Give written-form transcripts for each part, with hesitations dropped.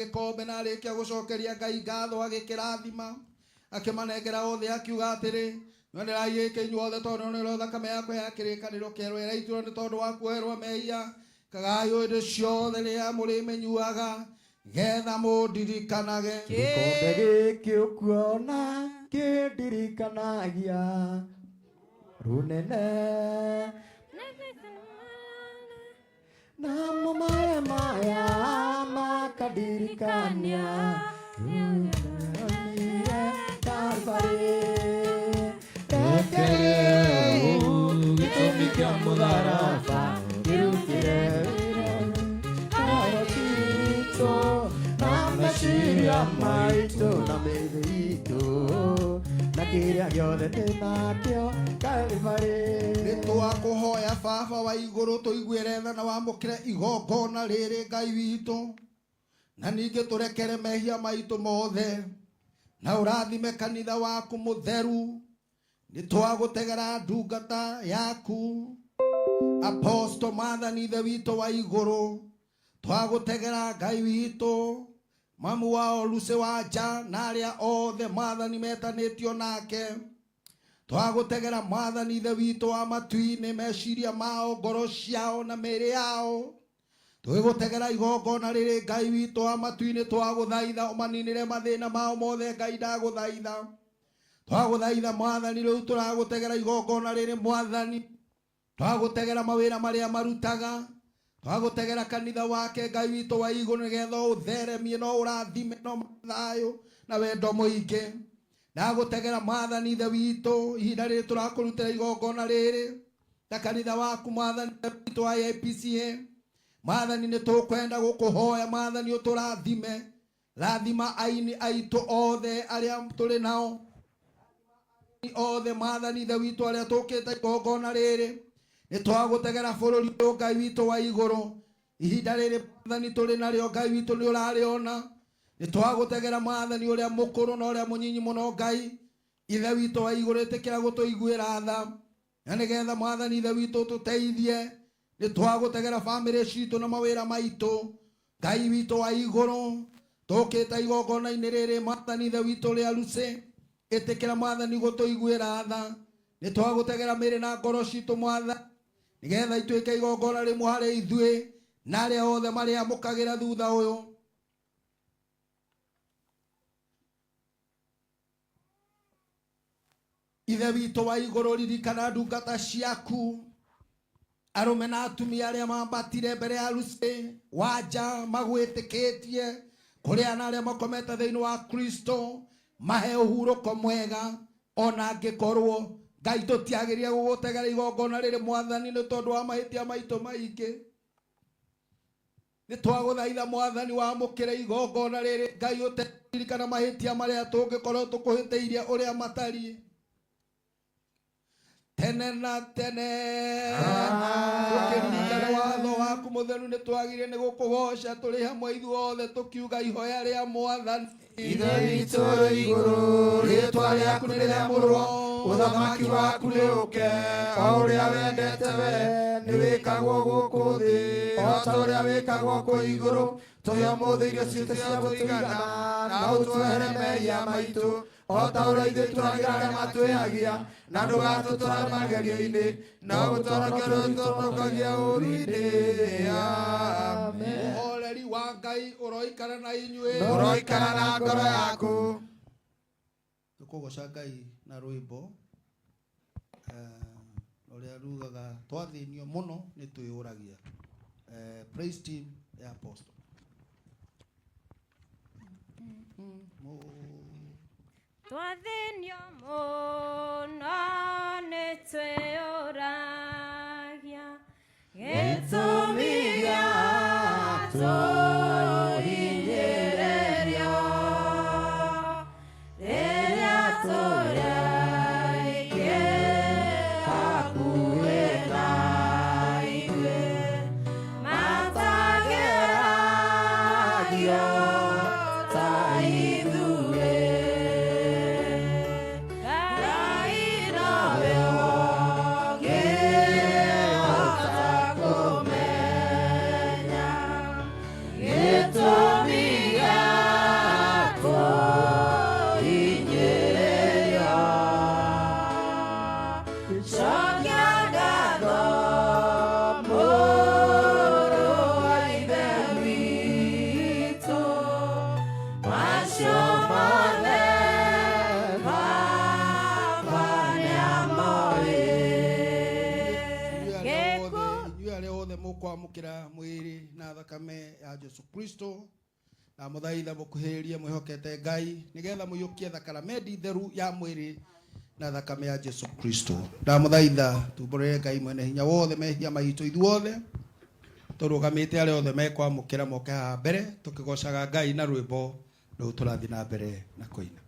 gikombe na arikia gucokeria Ngai ngatho agikirathima akimanengera othe akiuga atiri nyonerai iki inyuothe tondu nĩ thakame yakwa ya kĩrĩkanĩro kĩerũ ĩraitwo nĩ tondũ wa kuoerwo mehia kagai hĩndĩ ciothe rĩrĩa mũrĩmĩnyuaga getha mũndirikanage. Gĩkombe gĩkĩ ũkuona kĩndirikanagia runene namo maya makadirikania runene Kalvari tekereu gĩtũmi kĩa mũtharaba kĩrutire arotito na meciria maitũ na mĩĩrĩ itũ na kĩrĩa gĩothe tĩnakĩo Kalvari. Nĩtwakũhoya Baba wa igũrũ tũiguĩre tha na wamũkĩre igongona rĩrĩ Ngai witũ, na ningĩ tũrekere mehia maitũ mothe, na ũrathime kanitha waku mũtheru. Nĩtwagũtegera ndungata yaku Apostle Mwathani ithe witũ wa igũrũ, twagũtegera Ngai witũ mamu wao Lucy Wanja na arĩa othe Mwathani metanĩtio nake. Twagũtegera Mwathani ithe witũ wa matu-inĩ meciria mao ngoro ciao na mĩĩrĩ yao. Twĩgũtegera igongona rĩrĩ Ngai witũ wa matu-inĩ, twagũthaitha ũmaninĩre mathĩna mao mothe Ngai ndagũthaitha. Twagũthaitha Mwathani rĩu tũragũtegera igongona rĩrĩ Mwathani, twagũtegera mawĩra marĩa marutaga, twagũtegera kanitha wake Ngai witũ wa igũrũ nĩgetha ũtheremie na ũrathime na thayũ na wendo mũingĩ. Ndagũtegera Mwathani ithe witũ ihinda rĩrĩ tũrakũrutĩra igongona rĩrĩ na kanitha waku Mwathani witũ wa APCA. Mwathani nĩtũkwenda gũkũhoya Mwathani ũtũrathime, rathima aini aitũ othe arĩa tũrĩ nao othe Mwathani ithe witũ arĩa tũkĩte igongona rĩrĩ. Nĩtwagũtegera bũrũri ũyũ Ngai witũ wa igũrũ ihinda rĩrĩ Mwathani tũrĩ narĩo Ngai witũ nĩ ũrarĩona. Nĩtwagũtegera Mwathani ũrĩa mũkũrũ na ũrĩa mũnyinyi mũno Ngai ithe witũ wa igũrũ ĩtĩkĩra gũtũiguĩra tha, na nĩgetha Mwathani ithe witũ tũteithie. Nĩtwagũtegera bamĩrĩ citũ na mawĩra maitũ Ngai witũ wa igũrũ tũkĩte igongona-inĩ rĩrĩ Mwathani ithe witũ rĩa Lucy, ĩtĩkĩra Mwathani gũtũiguĩra tha. Nĩtwagũtegera mĩĩrĩ na ngoro citũ Mwathani nĩgetha ituĩke igongona rĩmwe harĩ ithuĩ na arĩa othe marĩamũkagĩra thutha ũyũ. Ithe witũ wa igũrũ ririkana ndungata ciaku arũme na atumia arĩa mambatire mbere ya Lucy Wanja magwĩtĩkĩtie, kũrĩa na arĩa makomete thĩinĩ wa Kristo, mahe ũhurũko mwega. Ona angĩkorwo Ngai tũtiagĩrĩire gũgũtegera igongona rĩrĩ Mwathani nĩ tondũ wa mahĩtia maitũ maingĩ, nĩtwagũthaitha Mwathani wamũkĩre igongona rĩrĩ Ngai ũteririkana mahĩtia marĩa tũngĩkorwo tũkũhĩtĩirie ũrĩa matariĩ tene na tene. Tũkĩririkana watho waku mũtheru nĩtwagĩrĩire nĩ gũkũgoca tũrĩ hamwe ithuothe tũkiuga ihoya rĩa Mwathani. Ithe witũ ũrĩ igũrũ, rĩĩtwa rĩaku nĩ rĩamũrwo, ũthamaki waku nĩũke, o ũrĩa wendete wee nĩ wĩkagwo gũkũ thĩ o ta ũrĩa wĩkagwo kũu igũrũ. Tũhe ũmũthĩ irio citũ cia gũtũigana, na ũtwehere mehia maitũ o ta ũrĩa ithuĩ twĩhagĩra arĩa matwĩhagia, na ndũgatũtware magerio-inĩ, na ũgũtũhonokia ũtũhonokagia ũũru-inĩ. Amen. Ũhoreri wa Ngai ũroikara na inyuĩ, ũroikara na ngoro yaku. Tũkũgoca Ngai na rwĩmbo rũrĩa rugaga twathĩnio mũno nĩ twĩyũragia. Praise team ya Apostle. Twathĩnio mũno nĩ twĩyũragia, gĩtũmi gĩatũhinyĩrĩrio rĩrĩa tũrĩ hakuhĩ na ithuĩ matageragia ta ithuĩ. Ngai nowe wogĩ kwamukira mwiri na thakame ya Jesu Kristo na muthaitha mukuhiria mwihokete Ngai nigetha muyukie thakramenti theru ya mwiri na thakame ya Jesu Kristo. Na muthaitha tumbure Ngai mwene hinya wothe mehia maitu ithuothe turugamite ari othe mekwamukira moke ha mbere tukigocaga Ngai na rwimbo no turathi na mbere na kuina.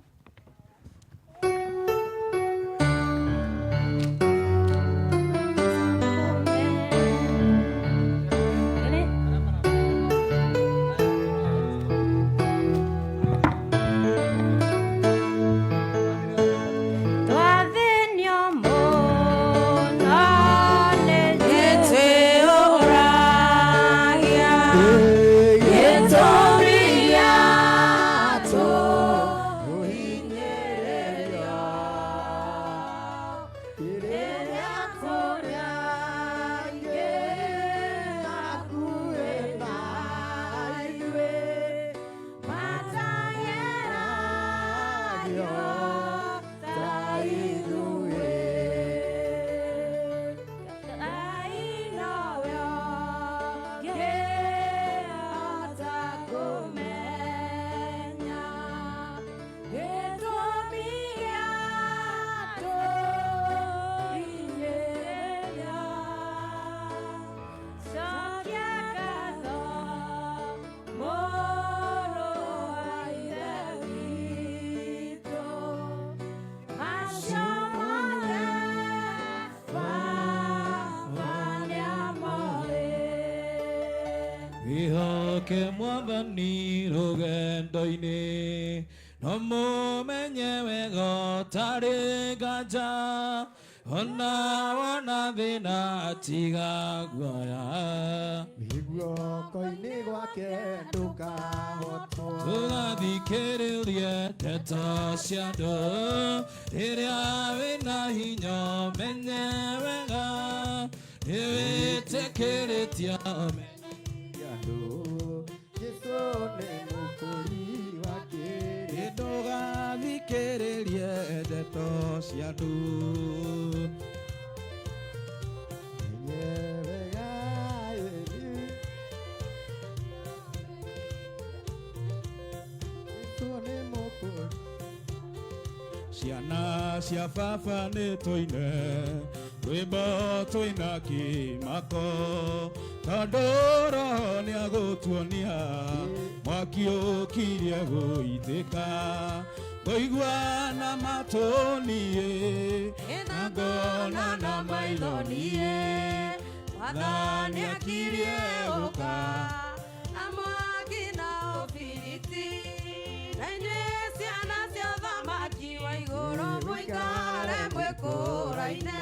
Ke mwathani rugendo-ini no mumenye wega tari nganja ona wona thina tiga guoya guoko-ini gwake ndukahotwo tugathikiririe ndeto cia andu riria wina hinya menye wega niwitikiritie Jesu ni mukuri wake ndugathikiririe ndeto cia andu menye wega Jesu ni mukuri ciana cia baba nĩ tũine rwĩmbo twĩna kĩmako tondũ roho nĩagũtuonia mwaki ũkirie gũitĩka ngũigua na matũ niĩ na ngona na maitho niĩ Mwathani akirie gũka na mwaki na ũbiriti na inyuĩ ciana cia ũthamaki wa igũrũ mũikare mwĩkũraine.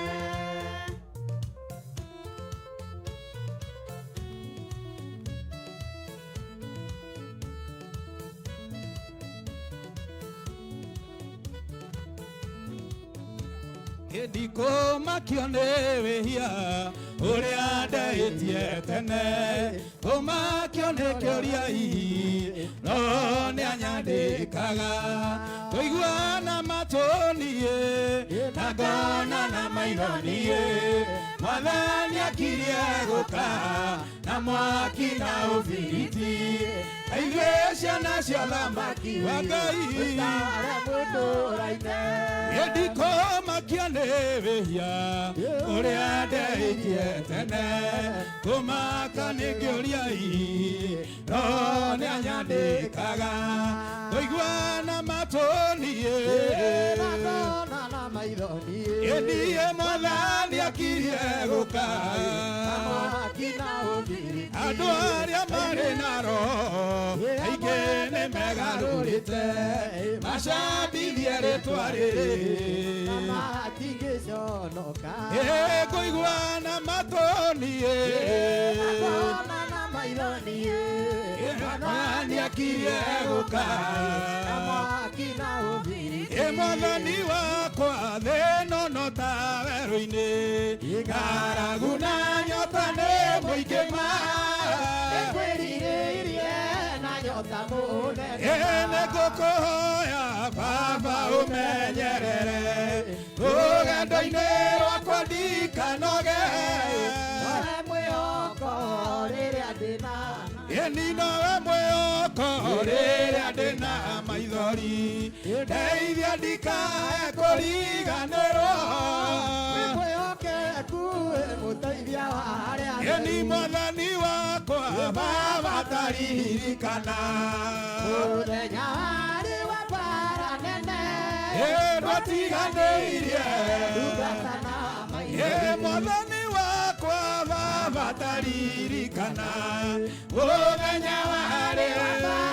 ndikũmakio nĩ wĩhia ũrĩa ndehĩtie tene kũmakio nĩ kĩũria hihi no nĩanyandĩkaga kũigua na matũ niĩ na ngona na maitho niĩ Mwathani akirie gũka na mwaki na ũbiriti aigwe ciana cia ũthamaki wa Ngai ndikũmakio nĩ wĩhia ũrĩa ndehĩtie tene kũmaka nĩ ngĩũria hihi no nĩanyandĩkaga kũigua na matũ niĩ ndiye Mwathani akirie gũka andũ arĩa marĩ na roho aingĩ nĩ megarũrĩte macambithie rĩtwa rĩrĩ kũigua na matũ niĩ Mwathani akirie gũka Mwathani wakwa thĩ nono ta werũ-inĩ ng'aragu na nyota nĩ mũingĩ nĩngũkũhoya Baba ũmenyerere rũgendo-inĩ rwakwa ndikanoge Mwathani nowe mwĩhoko rĩrĩa ndĩ na maithori, ndeithia ndikae kũriganĩrwo. Ni Mwathani wakwa Baba taririkana, mũthenya warĩ wa bara nene ndwatiganĩirie ndungata na maithori. Mwathani wakwa Baba taririkana, mũthenya warĩ wa bara